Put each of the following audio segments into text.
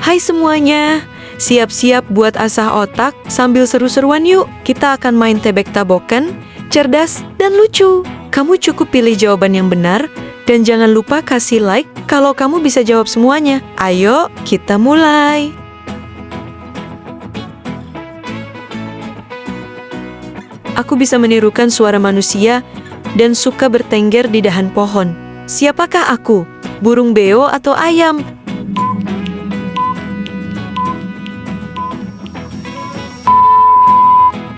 Hai semuanya, siap-siap buat asah otak sambil seru-seruan yuk. Kita akan main tebak-tabokan, cerdas dan lucu. Kamu cukup pilih jawaban yang benar, dan jangan lupa kasih like kalau kamu bisa jawab semuanya. Ayo, kita mulai. Aku bisa menirukan suara manusia dan suka bertengger di dahan pohon. Siapakah aku? Burung beo atau ayam?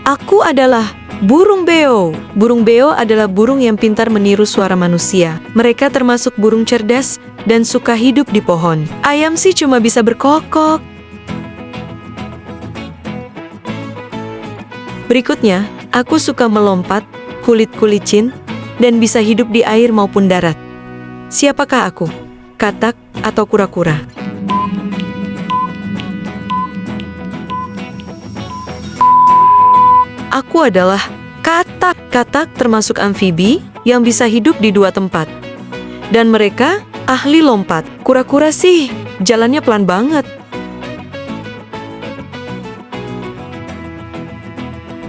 Aku adalah burung beo. Burung beo adalah burung yang pintar meniru suara manusia. Mereka termasuk burung cerdas dan suka hidup di pohon. Ayam sih cuma bisa berkokok. Berikutnya, aku suka melompat, kulit-kulicin, dan bisa hidup di air maupun darat. Siapakah aku? Katak atau kura-kura? Aku adalah katak. Katak termasuk amfibi yang bisa hidup di dua tempat. Dan mereka ahli lompat. Kura-kura sih, jalannya pelan banget.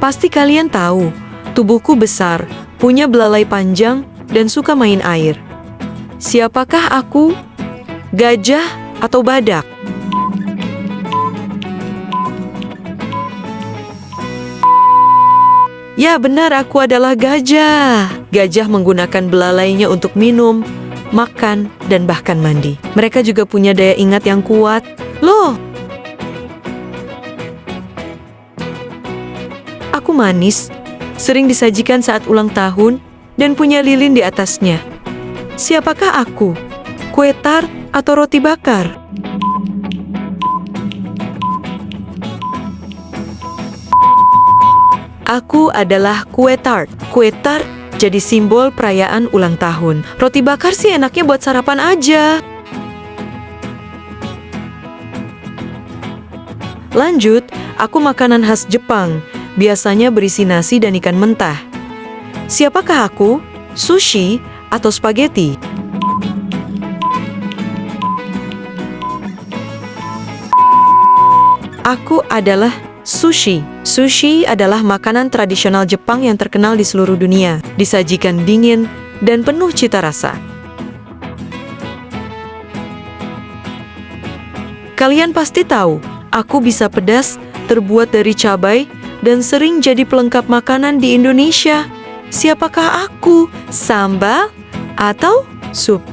Pasti kalian tahu, tubuhku besar, punya belalai panjang, dan suka main air. Siapakah aku? Gajah atau badak? Ya benar, aku adalah gajah. Gajah menggunakan belalainya untuk minum, makan, dan bahkan mandi. Mereka juga punya daya ingat yang kuat. Loh! Aku manis, sering disajikan saat ulang tahun, dan punya lilin di atasnya. Siapakah aku? Kue tart atau roti bakar? Aku adalah kue tart. Kue tart jadi simbol perayaan ulang tahun. Roti bakar sih enaknya buat sarapan aja. Lanjut, aku makanan khas Jepang. Biasanya berisi nasi dan ikan mentah. Siapakah aku? Sushi atau spaghetti? Aku adalah sushi. Sushi adalah makanan tradisional Jepang yang terkenal di seluruh dunia. Disajikan dingin dan penuh cita rasa. Kalian pasti tahu, aku bisa pedas, terbuat dari cabai, dan sering jadi pelengkap makanan di Indonesia. Siapakah aku? Sambal atau sup?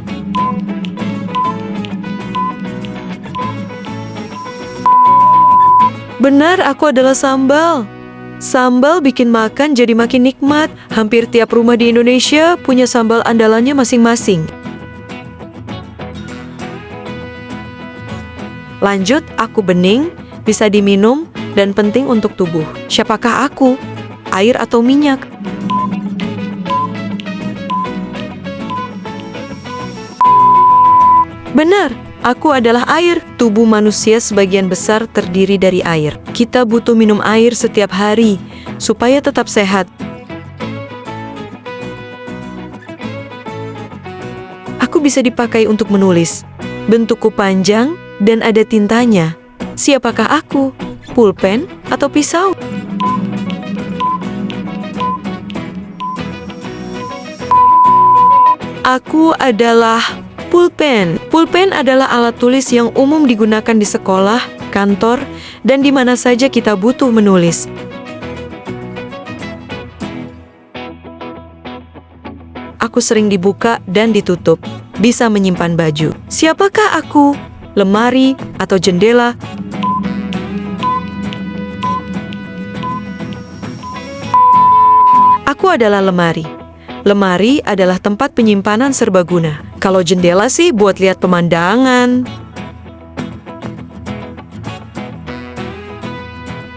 Benar, aku adalah sambal. Sambal bikin makan jadi makin nikmat. Hampir tiap rumah di Indonesia punya sambal andalannya masing-masing. Lanjut, aku bening, bisa diminum, dan penting untuk tubuh. Siapakah aku? Air atau minyak? Benar, aku adalah air. Tubuh manusia sebagian besar terdiri dari air. Kita butuh minum air setiap hari supaya tetap sehat. Aku bisa dipakai untuk menulis. Bentukku panjang dan ada tintanya. Siapakah aku? Pulpen atau pisau? Aku adalah pulpen. Pulpen adalah alat tulis yang umum digunakan di sekolah, kantor, dan di mana saja kita butuh menulis. Aku sering dibuka dan ditutup, bisa menyimpan baju. Siapakah aku? Lemari atau jendela? Aku adalah lemari. Lemari adalah tempat penyimpanan serbaguna. Kalau jendela sih buat lihat pemandangan.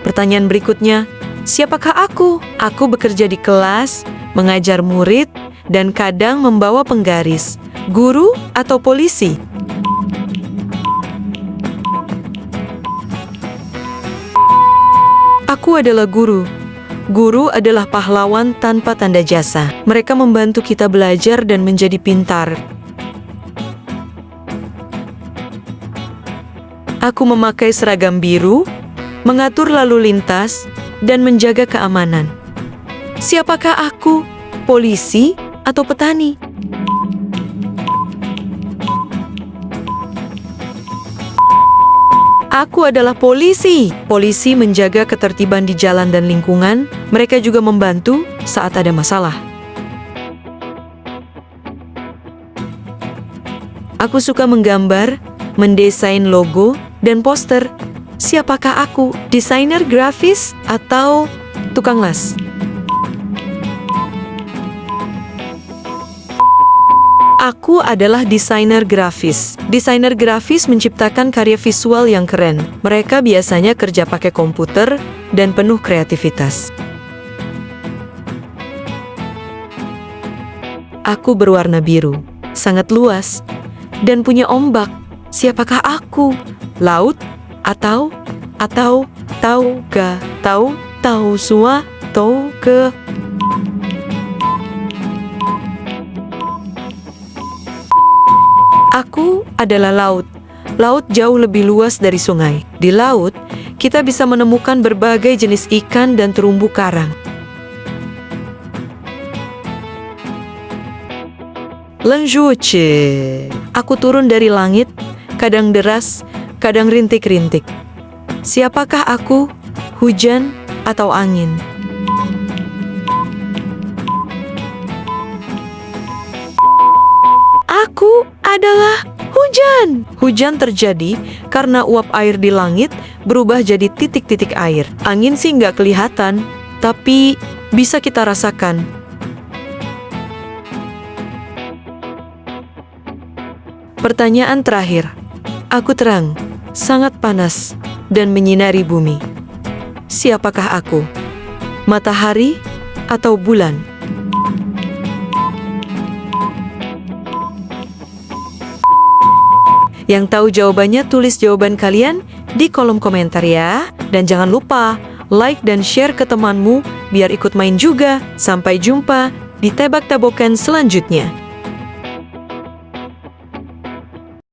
Pertanyaan berikutnya, siapakah aku? Aku bekerja di kelas, mengajar murid, dan kadang membawa penggaris. Guru atau polisi? Aku adalah guru. Guru adalah pahlawan tanpa tanda jasa. Mereka membantu kita belajar dan menjadi pintar. Aku memakai seragam biru, mengatur lalu lintas, dan menjaga keamanan. Siapakah aku? Polisi atau petani? Aku adalah polisi. Polisi menjaga ketertiban di jalan dan lingkungan. Mereka juga membantu saat ada masalah. Aku suka menggambar, mendesain logo, dan poster. Siapakah aku? Desainer grafis atau tukang las? Aku adalah desainer grafis. Desainer grafis menciptakan karya visual yang keren. Mereka biasanya kerja pakai komputer dan penuh kreativitas. Aku berwarna biru, sangat luas, dan punya ombak. Siapakah aku? Laut? Atau sua, tau ke. Aku adalah laut. Laut jauh lebih luas dari sungai. Di laut, kita bisa menemukan berbagai jenis ikan dan terumbu karang. Lanjut. Aku turun dari langit, kadang deras, kadang rintik-rintik. Siapakah aku? Hujan atau angin? Aku adalah hujan. Hujan terjadi karena uap air di langit berubah jadi titik-titik air. Angin sih nggak kelihatan, tapi bisa kita rasakan. Pertanyaan terakhir. Aku terang, sangat panas, dan menyinari bumi. Siapakah aku? Matahari atau bulan? Yang tahu jawabannya, tulis jawaban kalian di kolom komentar ya. Dan jangan lupa like dan share ke temanmu biar ikut main juga. Sampai jumpa di Tebak-Tabokan selanjutnya.